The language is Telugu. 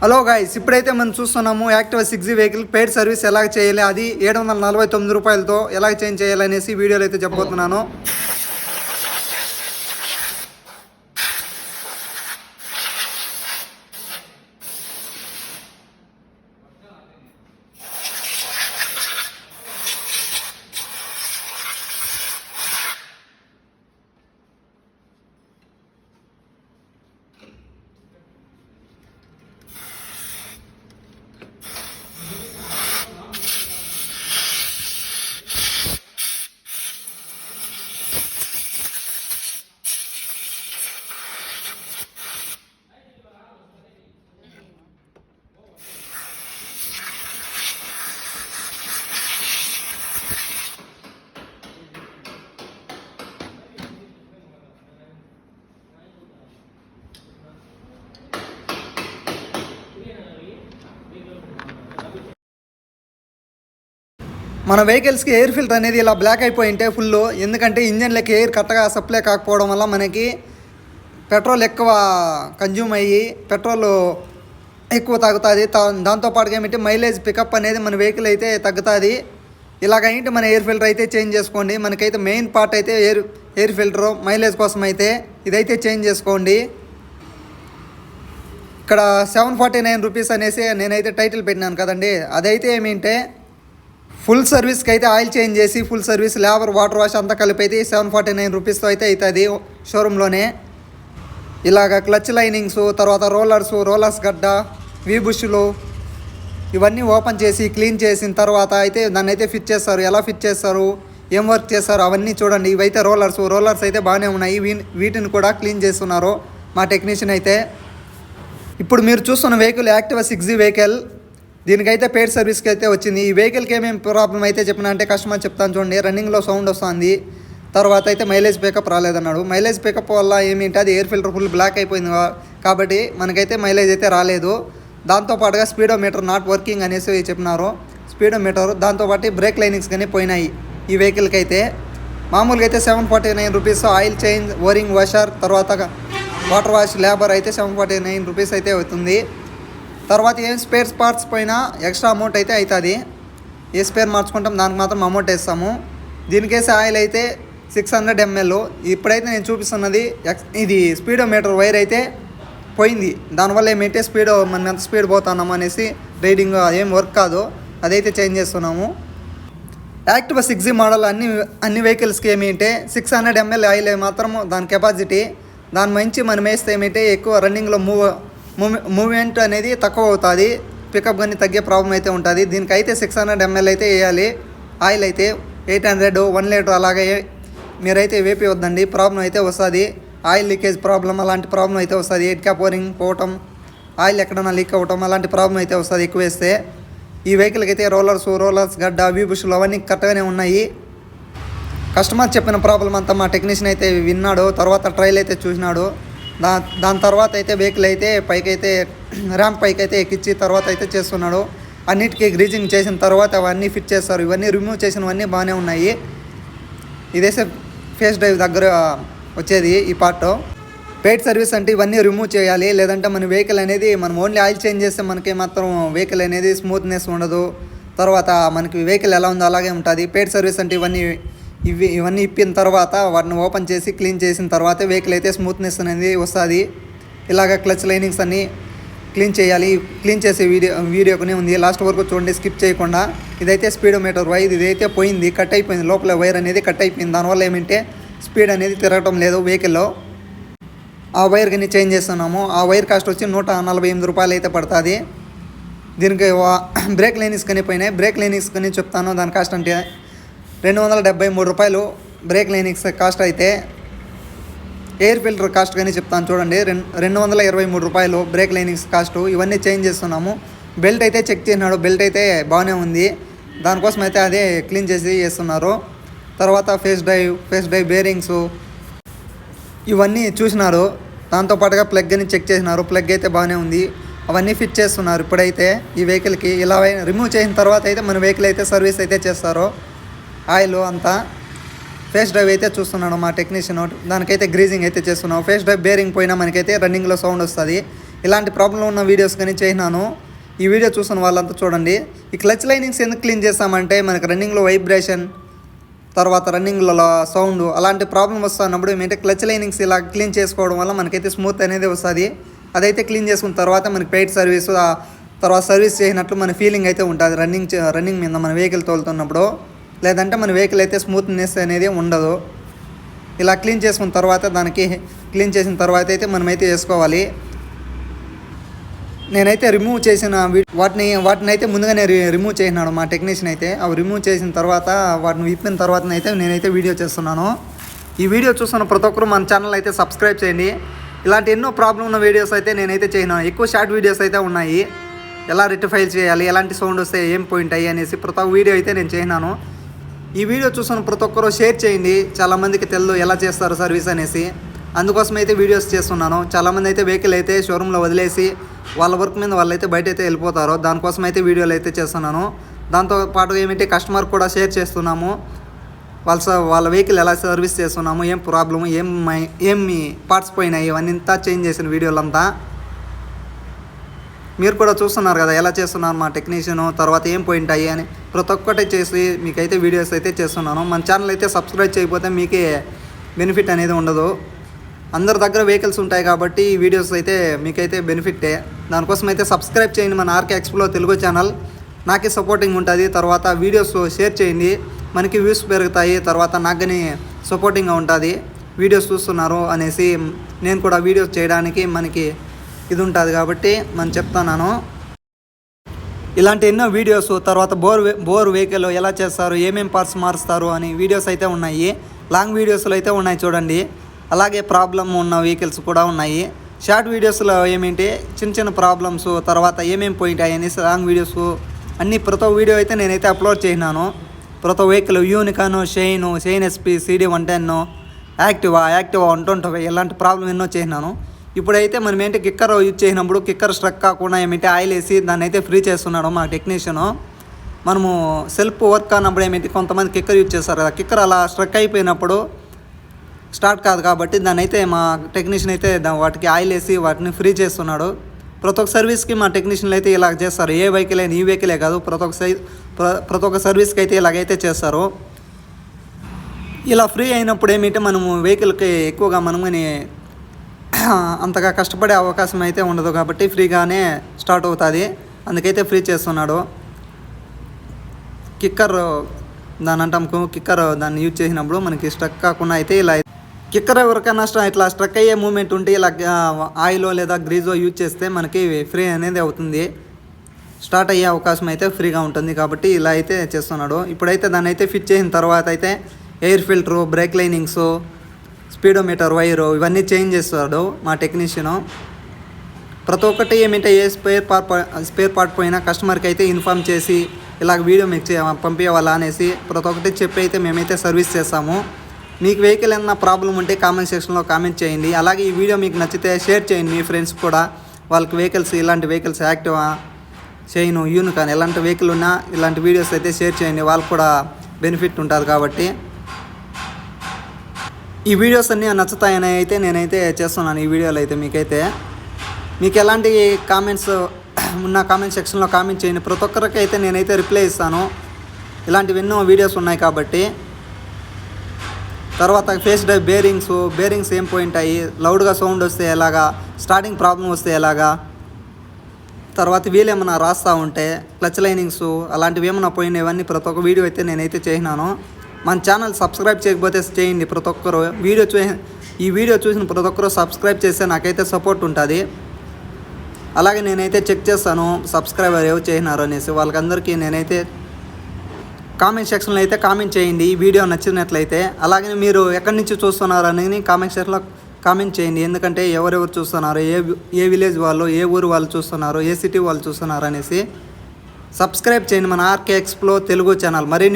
హలో గాయ్స్, ఇప్పుడైతే మనం చూస్తున్నాము Activa 6G vehicle paid service ఎలా చేయాలి, అది 749 రూపాయలతో ఎలా చేంజ్ చేయాలనేసి వీడియోలో అయితే చెప్పబోతున్నాను. మన వెహికల్స్కి ఎయిర్ ఫిల్టర్ అనేది ఇలా బ్లాక్ అయిపోయింటే ఫుల్, ఎందుకంటే ఇంజన్లకి ఎయిర్ కరెక్ట్గా సప్లై కాకపోవడం వల్ల మనకి పెట్రోల్ ఎక్కువ కన్జ్యూమ్ అయ్యి పెట్రోల్ ఎక్కువ తగ్గుతుంది. దాంతోపాటుగా ఏమిటి మైలేజ్ పికప్ అనేది మన వెహికల్ అయితే తగ్గుతుంది. ఇలాగైతే మన ఎయిర్ ఫిల్టర్ అయితే చేంజ్ చేసుకోండి. మనకైతే మెయిన్ పార్ట్ అయితే ఎయిర్ ఫిల్టర్ మైలేజ్ కోసం అయితే ఇదైతే చేంజ్ చేసుకోండి. ఇక్కడ 749 రూపీస్ అనేసి నేనైతే టైటిల్ పెట్టినాను కదండి. అదైతే ఏమిటంటే ఫుల్ సర్వీస్కి అయితే ఆయిల్ చేంజ్ చేసి full service labour water wash అంతా కలిపి అయితే 749 రూపీస్తో అయితే అవుతుంది షోరూంలోనే. ఇలాగ క్లచ్ లైనింగ్స్, తర్వాత రోలర్స్ గడ్డ, వీ బుష్లు ఇవన్నీ ఓపెన్ చేసి క్లీన్ చేసిన తర్వాత అయితే దాన్ని అయితే ఫిట్ చేస్తారు. ఎలా ఫిట్ చేస్తారు, ఏం వర్క్ చేస్తారు అవన్నీ చూడండి. ఇవైతే రోలర్స్ అయితే బాగానే ఉన్నాయి. వీటిని కూడా క్లీన్ చేస్తున్నారు మా టెక్నీషియన్ అయితే. ఇప్పుడు మీరు చూస్తున్న వెహికల్ యాక్టివా 6G వెహికల్. దీనికైతే పెయిడ్ సర్వీస్కి అయితే వచ్చింది. ఈ వెహికల్కి ఏమేమి ప్రాబ్లం అయితే చెప్పినా అంటే కస్టమర్ చెప్తాను చూడండి. రన్నింగ్లో సౌండ్ వస్తుంది, తర్వాత అయితే మైలేజ్ పికప్ రాలేదన్నాడు. మైలేజ్ పికప్ వల్ల ఏమిటి, అది ఎయిర్ ఫిల్టర్ ఫుల్ బ్లాక్ అయిపోయింది కాబట్టి మనకైతే మైలేజ్ అయితే రాలేదు. దాంతోపాటుగా స్పీడోమీటర్ నాట్ వర్కింగ్ అనేసి చెప్పినారు. స్పీడోమీటర్ దాంతోపాటు బ్రేక్ లైనింగ్స్ కానీ పోయినాయి ఈ వెహికల్కి అయితే. మామూలుగా అయితే 749 రూపీస్ ఆయిల్ చేంజ్, ఓరింగ్ వాషర్, తర్వాత వాటర్ వాష్ లేబర్ అయితే 749 రూపీస్ అయితే అవుతుంది. తర్వాత ఏం స్పేర్ పార్ట్స్ పైన ఎక్స్ట్రా అమౌంట్ అయితే అవుతుంది. ఏ స్పేర్ మార్చుకుంటాం దానికి మాత్రం అమౌంట్ వేస్తాము. దీనికేసి ఆయిల్ అయితే 600 ml. ఇప్పుడైతే నేను చూపిస్తున్నది ఇది స్పీడోమీటర్ వైర్ అయితే పోయింది. దానివల్ల ఏమైతే మనం ఎంత స్పీడ్ పోతున్నాము అనేసి రీడింగ్ ఏం వర్క్ కాదు, అదైతే చేంజ్ చేస్తున్నాము. యాక్టివా 6G మోడల్ అన్ని వెహికల్స్కి ఏమిటంటే 600 ml ఆయిల్ మాత్రం దాని కెపాసిటీ. దాని మంచి మనం వేస్తే ఏమిటంటే ఎక్కువ రన్నింగ్లో మూవ్మెంట్ అనేది తక్కువ అవుతుంది, పికప్ కానీ తగ్గే ప్రాబ్లం అయితే ఉంటుంది. దీనికైతే 600 ml అయితే వేయాలి. ఆయిల్ అయితే 800, 1 లీటర్ అలాగే మీరైతే వేపి వద్దండి, ప్రాబ్లం అయితే వస్తుంది. ఆయిల్ లీకేజ్ ప్రాబ్లం అలాంటి ప్రాబ్లం అయితే వస్తుంది. ఎయిట్ క్యాప్ ఓరింగ్ పోవటం, ఆయిల్ ఎక్కడైనా లీక్ అవ్వటం అలాంటి ప్రాబ్లం అయితే వస్తుంది ఎక్కువ వేస్తే. ఈ వెహికల్కి అయితే రోలర్స్ గడ్డ, వీ బుష్లు అవన్నీ కరెక్ట్గానే ఉన్నాయి. కస్టమర్ చెప్పిన ప్రాబ్లం అంతా మా టెక్నీషియన్ అయితే విన్నాడు. తర్వాత ట్రైల్ అయితే చూసినాడు. దాని తర్వాత అయితే వెహికల్ అయితే పైకైతే ర్యాంప్ పైకి అయితే ఎక్కించి తర్వాత అయితే చేస్తున్నాడు. అన్నిటికీ గ్రీజింగ్ చేసిన తర్వాత అవన్నీ ఫిట్ చేస్తారు. ఇవన్నీ రిమూవ్ చేసినవన్నీ బాగానే ఉన్నాయి. ఇదేసే ఫేస్ డ్రైవ్ దగ్గర వచ్చేది ఈ పార్ట్. పెయిడ్ సర్వీస్ అంటే ఇవన్నీ రిమూవ్ చేయాలి, లేదంటే మన వెహికల్ అనేది మనం ఓన్లీ ఆయిల్ చేంజ్ చేస్తే మనకి మాత్రం వెహికల్ అనేది స్మూత్నెస్ ఉండదు. తర్వాత మనకి వెహికల్ ఎలా ఉందో అలాగే ఉంటుంది. పెయిడ్ సర్వీస్ అంటే ఇవన్నీ ఇప్పిన తర్వాత వాటిని ఓపెన్ చేసి క్లీన్ చేసిన తర్వాత వెహికల్ అయితే స్మూత్నెస్ అనేది వస్తుంది. ఇలాగ క్లచ్ లైనింగ్స్ అన్నీ క్లీన్ చేయాలి. క్లీన్ చేసే వీడియోనే ఉంది, లాస్ట్ వరకు చూడండి స్కిప్ చేయకుండా. ఇదైతే స్పీడోమీటర్ వైర్ ఇదైతే పోయింది, కట్ అయిపోయింది, లోపల వైర్ అనేది కట్ అయిపోయింది. దానివల్ల ఏమంటే స్పీడ్ అనేది తిరగటం లేదు వెహికల్లో. ఆ వైర్ కానీ చేంజ్ చేస్తున్నాము. ఆ వైర్ కాస్ట్ వచ్చి 148 రూపాయలు అయితే పడుతుంది. దీనికి బ్రేక్ లైనింగ్స్ కానీ పోయినాయి. బ్రేక్ లైనింగ్స్ కానీ చెప్తాను, దాని కాస్ట్ అంటే 273 రూపాయలు బ్రేక్ లైనింగ్స్ కాస్ట్ అయితే. ఎయిర్ ఫిల్టర్ కాస్ట్ కానీ చెప్తాను చూడండి, 223 రూపాయలు బ్రేక్ లైనింగ్స్ కాస్ట్. ఇవన్నీ చేంజ్ చేస్తున్నాము. బెల్ట్ అయితే చెక్ చేసినాడు, బెల్ట్ అయితే బాగానే ఉంది. దానికోసం అయితే అదే క్లీన్ చేసి చేస్తున్నారు. తర్వాత ఫేస్ డ్రైవ్ బేరింగ్స్ ఇవన్నీ చూసినారు. దాంతోపాటుగా ప్లగ్ అని చెక్ చేసినారు. ప్లగ్ అయితే బాగానే ఉంది, అవన్నీ ఫిట్ చేస్తున్నారు. ఇప్పుడైతే ఈ వెహికల్కి ఇలా రిమూవ్ చేసిన తర్వాత అయితే మన వెహికల్ అయితే సర్వీస్ అయితే చేస్తారు. ఆయిల్ అంతా ఫేస్ డ్రైవ్ అయితే చూస్తున్నాడు మా టెక్నీషియన్. దానికైతే గ్రీజింగ్ అయితే చేస్తున్నాం. ఫేస్ డ్రైవ్ బేరింగ్ పోయినా మనకైతే రన్నింగ్లో సౌండ్ వస్తుంది. ఇలాంటి ప్రాబ్లం ఉన్న వీడియోస్ కానీ చేసినాను. ఈ వీడియో చూసిన వాళ్ళంతా చూడండి. ఈ క్లచ్ లైనింగ్స్ ఎందుకు క్లీన్ చేస్తామంటే మనకి రన్నింగ్లో వైబ్రేషన్, తర్వాత రన్నింగ్లలో సౌండ్ అలాంటి ప్రాబ్లం వస్తున్నప్పుడు ఏమంటే క్లచ్ లైనింగ్స్ ఇలా క్లీన్ చేసుకోవడం వల్ల మనకైతే స్మూత్ అనేది వస్తుంది. అదైతే క్లీన్ చేసుకున్న తర్వాత మనకి పెయిడ్ సర్వీస్, తర్వాత సర్వీస్ చేసినట్లు మన ఫీలింగ్ అయితే ఉంటుంది రన్నింగ్ మీద మన వెహికల్ తోలుతున్నప్పుడు. లేదంటే మన వెహికల్ అయితే స్మూత్నెస్ అనేది ఉండదు. ఇలా క్లీన్ చేసుకున్న తర్వాత క్లీన్ చేసిన తర్వాత అయితే మనమైతే వేసుకోవాలి. నేనైతే రిమూవ్ చేసిన వాటిని అయితే ముందుగానే రిమూవ్ చేసినాడు మా టెక్నీషియన్ అయితే. అవి రిమూవ్ చేసిన తర్వాత వాటిని విప్పిన తర్వాత అయితే నేనైతే వీడియో చేస్తున్నాను. ఈ వీడియో చూస్తున్న ప్రతి ఒక్కరు మన ఛానల్ అయితే సబ్స్క్రైబ్ చేయండి. ఇలాంటి ఎన్నో ప్రాబ్లం ఉన్న వీడియోస్ అయితే నేనైతే చేసినాను. ఎక్కువ షార్ట్ వీడియోస్ అయితే ఉన్నాయి. ఎలా రెక్టిఫై చేయాలి, ఎలాంటి సౌండ్ వస్తే ఏం పాయింట్ అయ్యి అనేసి ప్రతి ఒక్క వీడియో అయితే నేను చేసినాను. ఈ వీడియో చూస్తున్న ప్రతి ఒక్కరు షేర్ చేయండి. చాలామందికి తెలియదు ఎలా చేస్తారు సర్వీస్ అనేసి. అందుకోసం అయితే వీడియోస్ చేస్తున్నాను. చాలామంది అయితే వెహికల్ అయితే షోరూంలో వదిలేసి వాళ్ళ వర్క్ మీద వాళ్ళైతే బయట అయితే వెళ్ళిపోతారు. దానికోసం అయితే వీడియోలు అయితే చేస్తున్నాను. దాంతోపాటు ఏమిటి కస్టమర్ కూడా షేర్ చేస్తున్నాము. వాళ్ళ వెహికల్ ఎలా సర్వీస్ చేస్తున్నాము, ఏం ప్రాబ్లము, ఏమి పార్ట్స్ పోయినాయి, ఇవన్నీ చేంజ్ చేసిన వీడియోలంతా మీరు కూడా చూస్తున్నారు కదా ఎలా చేస్తున్నారు మా టెక్నీషియను. తర్వాత ఏం పాయింట్ అయ్యి అని ప్రతి ఒక్కటి చేసి మీకైతే వీడియోస్ అయితే చేస్తున్నాను. మన ఛానల్ అయితే సబ్స్క్రైబ్ చేయకపోతే మీకే బెనిఫిట్ అనేది ఉండదు. అందరి దగ్గర వెహికల్స్ ఉంటాయి కాబట్టి ఈ వీడియోస్ అయితే మీకైతే బెనిఫిట్టే. దానికోసం అయితే సబ్స్క్రైబ్ చేయండి మన ఆర్కే ఎక్స్ప్లో తెలుగు ఛానల్. నాకే సపోర్టింగ్ ఉంటుంది. తర్వాత వీడియోస్ షేర్ చేయండి, మనకి వ్యూస్ పెరుగుతాయి. తర్వాత నాకు కానీ సపోర్టింగ్గా ఉంటుంది. వీడియోస్ చూస్తున్నారు అనేసి నేను కూడా వీడియోస్ చేయడానికి మనకి ఇది ఉంటుంది కాబట్టి మనం చెప్తున్నాను. ఇలాంటి ఎన్నో వీడియోస్, తర్వాత బోర్ వెహికల్ ఎలా చేస్తారు, ఏమేం పార్ట్స్ మారుస్తారు అని వీడియోస్ అయితే ఉన్నాయి. లాంగ్ వీడియోస్లో అయితే ఉన్నాయి చూడండి. అలాగే ప్రాబ్లమ్ ఉన్న వెహికల్స్ కూడా ఉన్నాయి. షార్ట్ వీడియోస్లో ఏమేంటి చిన్న ప్రాబ్లమ్స్, తర్వాత ఏమేమి పోయింటాయి అనేసి లాంగ్ వీడియోస్ అన్నీ ప్రతి వీడియో అయితే నేనైతే అప్లోడ్ చేసినాను. ప్రతి vehicle Unicorn, Shine SP, CD 110, Activa 120 ఇలాంటి ప్రాబ్లం ఎన్నో చేసినాను. ఇప్పుడైతే మనం ఏంటి కిక్కర్ యూజ్ చేసినప్పుడు కిక్కర్ స్ట్రక్ కాకుండా ఏమిటి ఆయిల్ వేసి దాన్ని అయితే ఫ్రీ చేస్తున్నాడు మా టెక్నీషియను. మనము సెల్ఫ్ వర్క్ కానప్పుడు ఏమిటి కొంతమంది కిక్కర్ యూజ్ చేస్తారు కదా, కిక్కర్ అలా స్ట్రక్ అయిపోయినప్పుడు స్టార్ట్ కాదు కాబట్టి దాన్ని అయితే మా టెక్నీషియన్ అయితే వాటికి ఆయిల్ వేసి వాటిని ఫ్రీ చేస్తున్నాడు. ప్రతి ఒక్క సర్వీస్కి మా టెక్నీషియన్లు అయితే ఇలా చేస్తారు. ఏ వెహికల్ అయినా ఈ వెహికలే కాదు, ప్రతి ఒక్క సర్వీస్కి అయితే ఇలాగైతే చేస్తారు. ఇలా ఫ్రీ అయినప్పుడు ఏమిటంటే మనము వెహికల్కి ఎక్కువగా మనమని అంతగా కష్టపడే అవకాశం అయితే ఉండదు కాబట్టి ఫ్రీగానే స్టార్ట్ అవుతుంది. అందుకైతే ఫ్రీ చేస్తున్నాడు. కిక్కర్ దాన్ని యూజ్ చేసినప్పుడు మనకి స్ట్రక్ కాకుండా అయితే ఇలా కిక్కర్ ఎవరికైనా ఇట్లా స్ట్రక్ అయ్యే మూమెంట్ ఉంటే ఇలా ఆయిల్ లేదా గ్రీజో యూజ్ చేస్తే మనకి ఫ్రీ అనేది అవుతుంది. స్టార్ట్ అయ్యే అవకాశం అయితే ఫ్రీగా ఉంటుంది కాబట్టి ఇలా అయితే చేస్తున్నాడు. ఇప్పుడైతే దాన్ని అయితే ఫిట్ చేసిన తర్వాత అయితే air filter, break linings, speedometer wire ఇవన్నీ చేంజ్ చేస్తాడు మా టెక్నీషియను. ప్రతి ఒక్కటి ఏమిటంటే ఏ స్పేర్ పార్ట్ పోయినా కస్టమర్కి అయితే ఇన్ఫామ్ చేసి ఇలాగ వీడియో మీకు పంపించాలా అనేసి ప్రతి ఒక్కటి చెప్పి అయితే మేమైతే సర్వీస్ చేస్తాము. మీకు వెహికల్ ఏమన్నా ప్రాబ్లం ఉంటే కామెంట్ సెక్షన్లో కామెంట్ చేయండి. అలాగే ఈ వీడియో మీకు నచ్చితే షేర్ చేయండి మీ ఫ్రెండ్స్ కూడా. వాళ్ళకి ఇలాంటి వెహికల్స్ యాక్టివా, షైన్, యూనికాన్ ఎలాంటి వెహికల్ ఉన్నా ఇలాంటి వీడియోస్ అయితే షేర్ చేయండి. వాళ్ళకు కూడా బెనిఫిట్ ఉంటుంది కాబట్టి. ఈ వీడియోస్ అన్నీ నచ్చుతాయని అయితే నేనైతే చేస్తున్నాను. ఈ వీడియోలో అయితే మీకు ఎలాంటి కామెంట్స్ ఉన్న కామెంట్ సెక్షన్లో కామెంట్ చేయండి. ప్రతి ఒక్కరికి అయితే నేనైతే రిప్లై ఇస్తాను. ఇలాంటివి ఎన్నో వీడియోస్ ఉన్నాయి కాబట్టి. తర్వాత ఫేస్ డ్రైవ్ బేరింగ్స్ ఏం పోయింటాయి, లౌడ్గా సౌండ్ వస్తే ఎలాగా, స్టార్టింగ్ ప్రాబ్లం వస్తే ఎలాగా, తర్వాత వీలు ఏమైనా రాస్తూ ఉంటే క్లచ్ లైనింగ్స్ అలాంటివి ఏమైనా పోయినవన్నీ ప్రతి ఒక్క వీడియో అయితే నేనైతే చేసినాను. మన ఛానల్ సబ్స్క్రైబ్ చేయకపోతే చేయండి. ప్రతి ఒక్కరు ఈ వీడియో చూసిన ప్రతి ఒక్కరు సబ్స్క్రైబ్ చేస్తే నాకైతే సపోర్ట్ ఉంటుంది. అలాగే నేనైతే చెక్ చేస్తాను సబ్స్క్రైబర్ ఎవరు చేసినారు అనేసి. వాళ్ళకందరికీ నేనైతే కామెంట్ సెక్షన్లో అయితే కామెంట్ చేయండి ఈ వీడియో నచ్చినట్లయితే. అలాగే మీరు ఎక్కడి నుంచి చూస్తున్నారు అనేది కామెంట్ సెక్షన్లో కామెంట్ చేయండి. ఎందుకంటే ఎవరెవరు చూస్తున్నారు, ఏ విలేజ్ వాళ్ళు, ఏ ఊరు వాళ్ళు చూస్తున్నారు, ఏ సిటీ వాళ్ళు చూస్తున్నారు అనేసి. సబ్స్క్రైబ్ చేయండి మన ఆర్కే ఎక్స్ప్లో తెలుగు ఛానల్. మరిన్ని